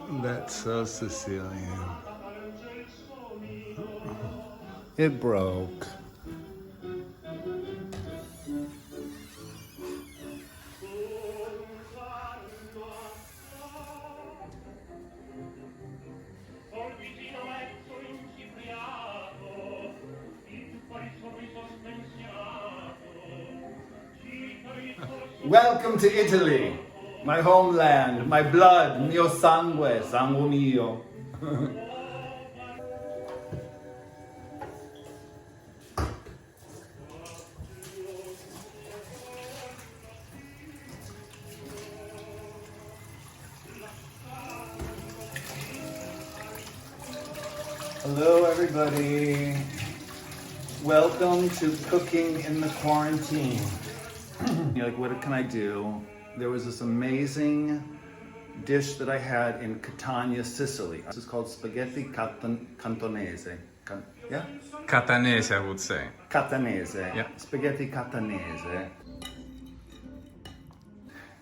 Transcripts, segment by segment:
That's so Sicilian. It broke. Welcome to Italy, my homeland, my blood, mio sangue, sangue mio. Hello everybody. Welcome to cooking in the quarantine. You're like, what can I do? There was this amazing dish that I had in Catania, Sicily. This is called spaghetti Catanese. Yeah? Catanese, I would say. Catanese. Yeah. Spaghetti Catanese.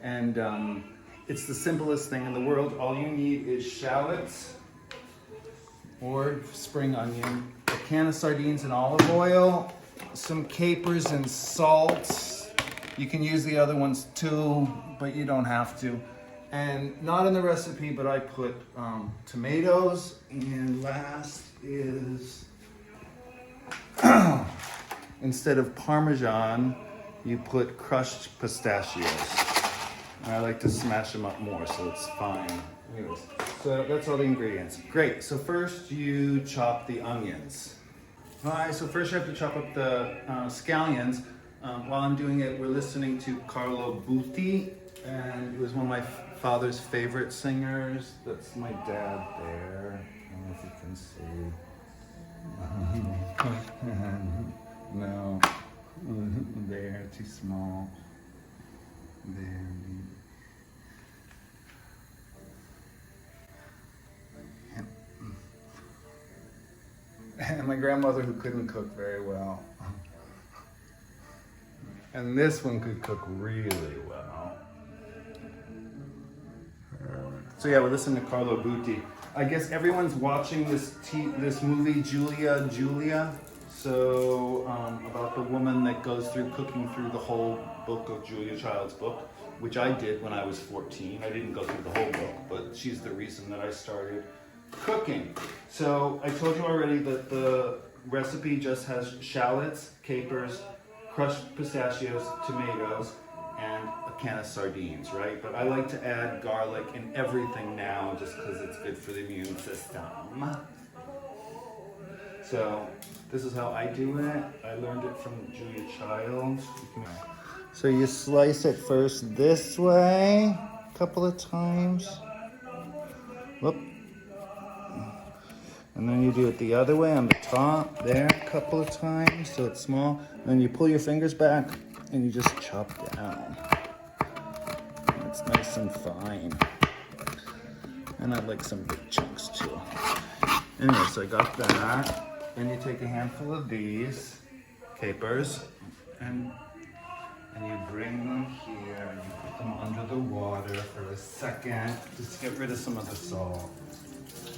And it's the simplest thing in the world. All you need is shallots or spring onion, a can of sardines and olive oil, some capers and salt. You can use the other ones too, but you don't have to. And not in the recipe, but I put tomatoes, and last is, instead of Parmesan, you put crushed pistachios. And I like to smash them up more, so it's fine. Anyways, so that's all the ingredients. Great, so first you chop the onions. All right, so first you have to chop up the scallions. While I'm doing it, we're listening to Carlo Butti, and he was one of my father's favorite singers. That's my dad there. I don't know if you can see. No, there, too small. There. And my grandmother who couldn't cook very well. And this one could cook really well. So yeah, we're listening to Carlo Butti. I guess everyone's watching this movie, Julia. So about the woman that goes through cooking through the whole book of Julia Child's book, which I did when I was 14. I didn't go through the whole book, but she's the reason that I started cooking. So I told you already that the recipe just has shallots, capers, crushed pistachios, tomatoes, and a can of sardines, right? But I like to add garlic in everything now just because it's good for the immune system. So this is how I do it. I learned it from Julia Child. So you slice it first this way, a couple of times. Whoop. And then you do it the other way on the top there a couple of times so it's small. And then you pull your fingers back and you just chop down. And it's nice and fine. And I like some big chunks too. Anyway, so I got that. Then you take a handful of these capers and you bring them here and you put them under the water for a second just to get rid of some of the salt.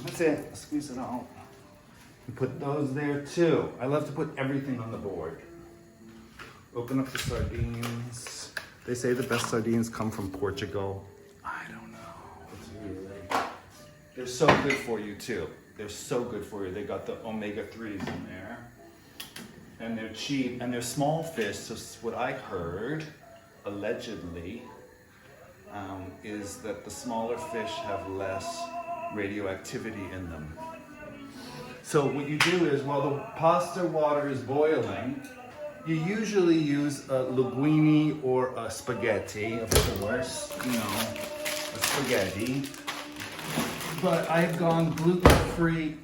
That's it, squeeze it out. You put those there too. I love to put everything on the board. Open up the sardines. They say the best sardines come from Portugal. I don't know. It's really, they're so good for you too. They're so good for you. They got the omega-3s in there. And they're cheap and they're small fish. So what I heard, allegedly, is that the smaller fish have less radioactivity in them. So what you do is, while the pasta water is boiling, you usually use a linguine or a spaghetti, of course, you know, a spaghetti. But I've gone gluten-free,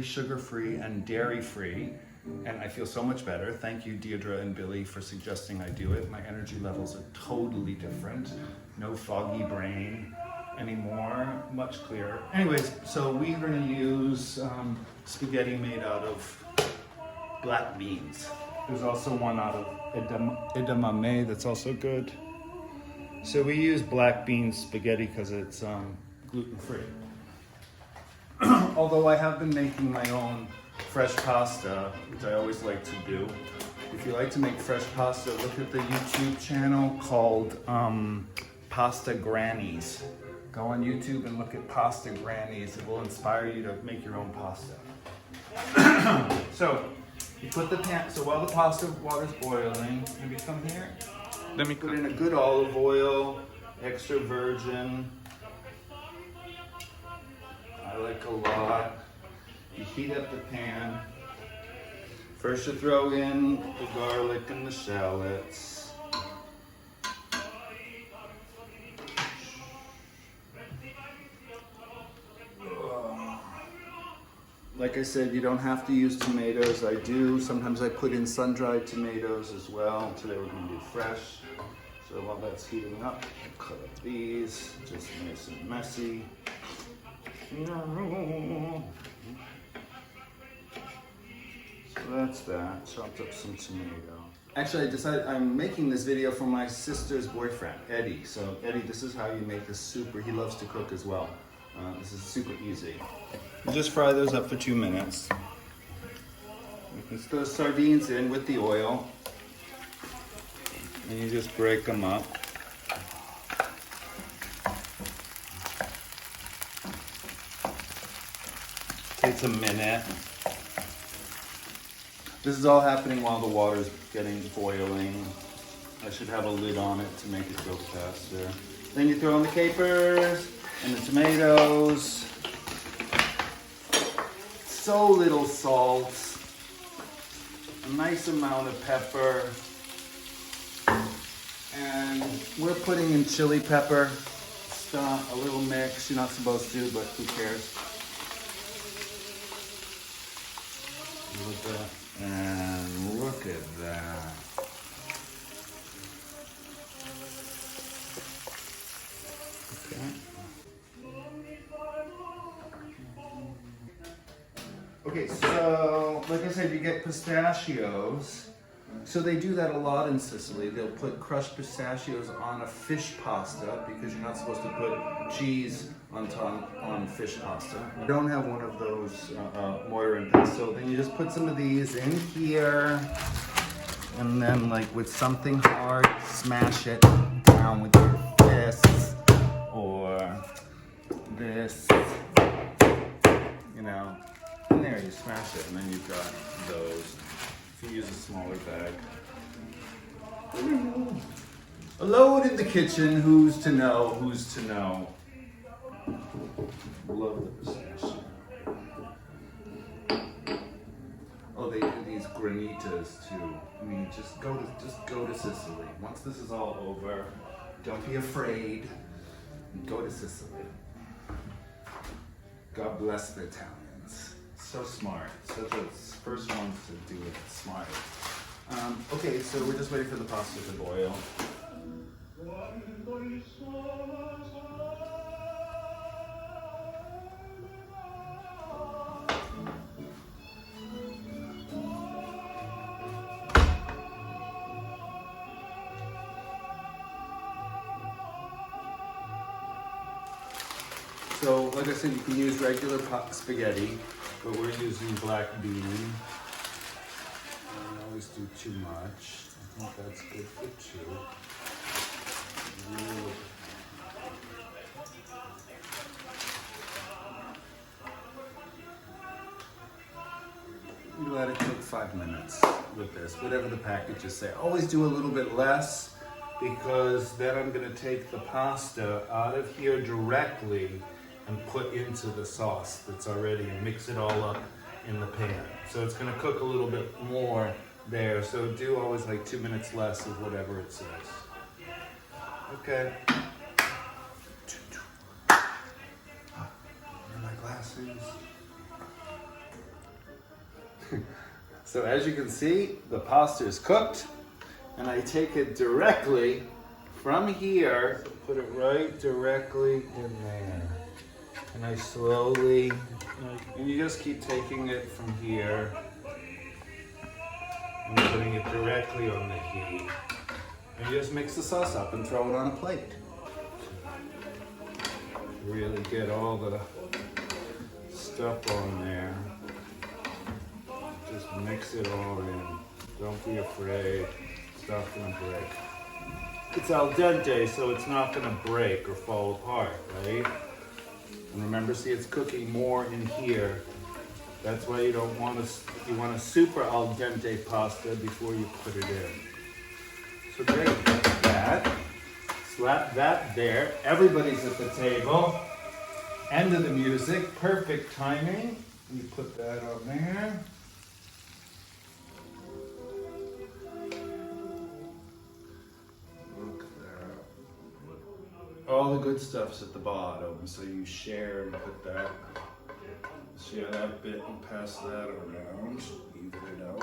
sugar-free, and dairy-free, and I feel so much better. Thank you, Deirdre and Billy, for suggesting I do it. My energy levels are totally different. No foggy brain anymore, much clearer. Anyways, so we're gonna use spaghetti made out of black beans. There's also one out of edamame that's also good. So we use black bean spaghetti because it's gluten-free. Although I have been making my own fresh pasta, which I always like to do. If you like to make fresh pasta, look at the YouTube channel called Pasta Grannies. Go on YouTube and look at Pasta Grannies. It will inspire you to make your own pasta. So, you put the pan, so while the pasta water's boiling, maybe come here. Let me Put in a good olive oil, extra virgin. I like a lot. You heat up the pan. First you throw in the garlic and the shallots. Like I said, you don't have to use tomatoes. I do. Sometimes I put in sun-dried tomatoes as well. Today we're going to do fresh. So while that's heating up, I'll cut up these, just nice and messy. So that's that. Chopped up some tomato. Actually, I decided I'm making this video for my sister's boyfriend, Eddie. So Eddie, this is how you make this super. He loves to cook as well. This is super easy. You just fry those up for 2 minutes. You can throw sardines in with the oil. And you just break them up. Takes a minute. This is all happening while the water's getting boiling. I should have a lid on it to make it go faster. Then you throw in the capers and the tomatoes. So little salt. A nice amount of pepper. And we're putting in chili pepper, stuff, a little mix. You're not supposed to, but who cares? Look at that. And look at that. Okay, so like I said, you get pistachios. So they do that a lot in Sicily. They'll put crushed pistachios on a fish pasta because you're not supposed to put cheese on fish pasta. I don't have one of those mortar and pestle. Then you just put some of these in here, and then like with something hard, smash it down with your fists or this, you know. And there, you smash it, and then you've got those. If you use a smaller bag. Alone in the kitchen, who's to know, who's to know. Love the pistachio. Oh, they do these granitas too. I mean, just go to Sicily. Once this is all over, don't be afraid. Go to Sicily. God bless the Italians. So smart. Such a first ones to do it smart. Okay, so we're just waiting for the pasta to boil. So, like I said, you can use regular spaghetti, but we're using black bean. I always do too much. I think that's good for 2. You let it cook 5 minutes with this, whatever the packages say. Always do a little bit less because then I'm going to take the pasta out of here directly and put into the sauce that's already and mix it all up in the pan. So it's going to cook a little bit more there. So do always like 2 minutes less of whatever it says. Okay. Where are my glasses? So as you can see, the pasta is cooked, and I take it directly from here, put it right directly in there. And I slowly, and you just keep taking it from here and putting it directly on the heat. And you just mix the sauce up and throw it on a plate. Really get all the stuff on there. Just mix it all in. Don't be afraid. It's not gonna break. It's al dente, so it's not gonna break or fall apart, right? And remember, see, it's cooking more in here. That's why you don't want to, you want a super al dente pasta before you put it in. So great, that's that. Slap that there. Everybody's at the table. End of the music, perfect timing. You put that on there. Look at that. All the good stuff's at the bottom, so you share and put that. Share that bit and pass that around. Even it out.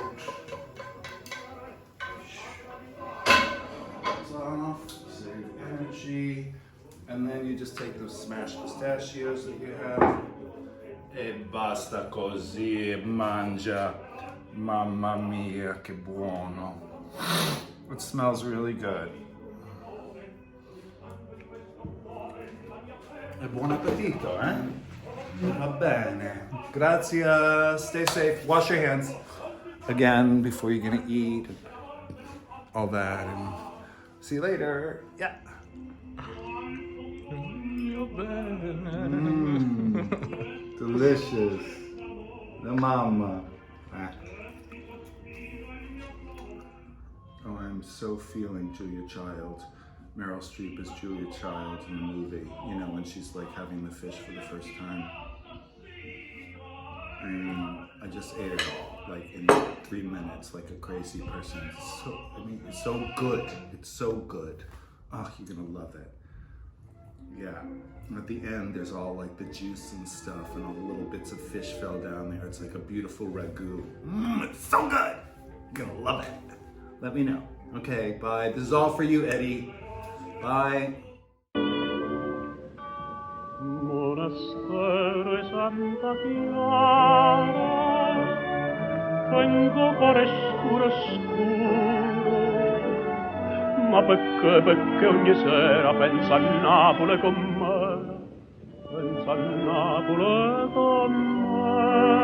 Those off. Save energy. And then you just take those smashed pistachios that you have. E basta così, e mangia. Mamma mia, che buono. It smells really good. E buon appetito, eh? Va bene. Grazie. Stay safe. Wash your hands again before you're gonna eat. All that. And see you later. Yeah. Delicious. The mama. Oh, I'm so feeling Julia Child. Meryl Streep is Julia Child in the movie. You know, when she's like having the fish for the first time. And I just ate it all, like in 3 minutes, like a crazy person. It's so, I mean, it's so good. It's so good. Oh, you're gonna love it. Yeah. And at the end, there's all like the juice and stuff, and all the little bits of fish fell down there. It's like a beautiful ragu. It's so good. You're gonna love it. Let me know. Okay, bye. This is all for you, Eddie. Bye. Monastero e Santa Chiara, tengo cuore scuro scuro, ma perché ogni sera pensa a Napoli con me, pensa a Napoli con me.